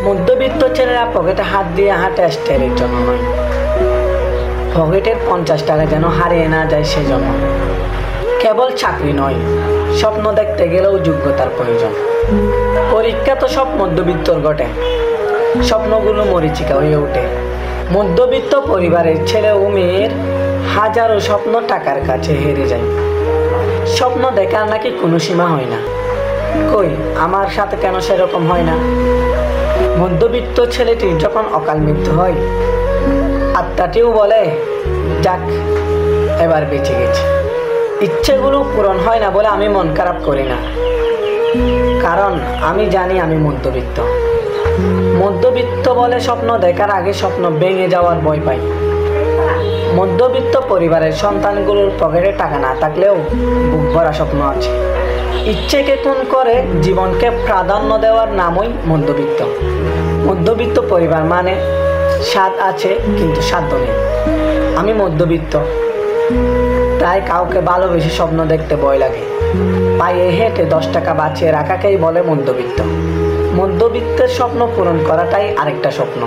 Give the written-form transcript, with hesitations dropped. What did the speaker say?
মধ্যবিত্ত ছেলেরা পকেটে হাত দিয়ে হাঁটে স্টাইলের জন্য নয়, পকেটের 50 টাকা যেন হারিয়ে না যায় সেজন্য। কেবল চাকরি নয়, স্বপ্ন দেখতে গেলেও যোগ্যতার প্রয়োজন। পরীক্ষা তো সব মধ্যবিত্তর ঘটে, স্বপ্নগুলো মরীচিকা হয়ে ওঠে। মধ্যবিত্ত পরিবারের ছেলে ও মেয়ের হাজারো স্বপ্ন টাকার কাছে হেরে যায়। স্বপ্ন দেখার নাকি কোনো সীমা হয় না। কই, আমার সাথে কেন সেরকম হয় না? মধ্যবিত্ত ছেলেটির যখন অকাল মৃত্যু হয়, আত্মাটিও বলে, যাক, এবার বেঁচে গেছে। ইচ্ছেগুলো পূরণ হয় না বলে আমি মন খারাপ করি না, কারণ আমি জানি আমি মধ্যবিত্ত। মধ্যবিত্ত বলে স্বপ্ন দেখার আগে স্বপ্ন ভেঙে যাওয়ার ভয় পাই। মধ্যবিত্ত পরিবারের সন্তানগুলোর পকেটে টাকা না থাকলেও বুক ভরা স্বপ্ন আছে। ইচ্ছেকে খুন করে জীবনকে প্রাধান্য দেওয়ার নামই মধ্যবিত্ত। মধ্যবিত্ত পরিবার মানে স্বাদ আছে কিন্তু সাধ্য নেই। আমি মধ্যবিত্ত, তাই কাউকে ভালোবেসে স্বপ্ন দেখতে ভয় লাগে। পায়ে হেঁটে 10 টাকা বাঁচিয়ে রাখাকেই বলে মধ্যবিত্ত। মধ্যবিত্তের স্বপ্ন পূরণ করাটাই আরেকটা স্বপ্ন।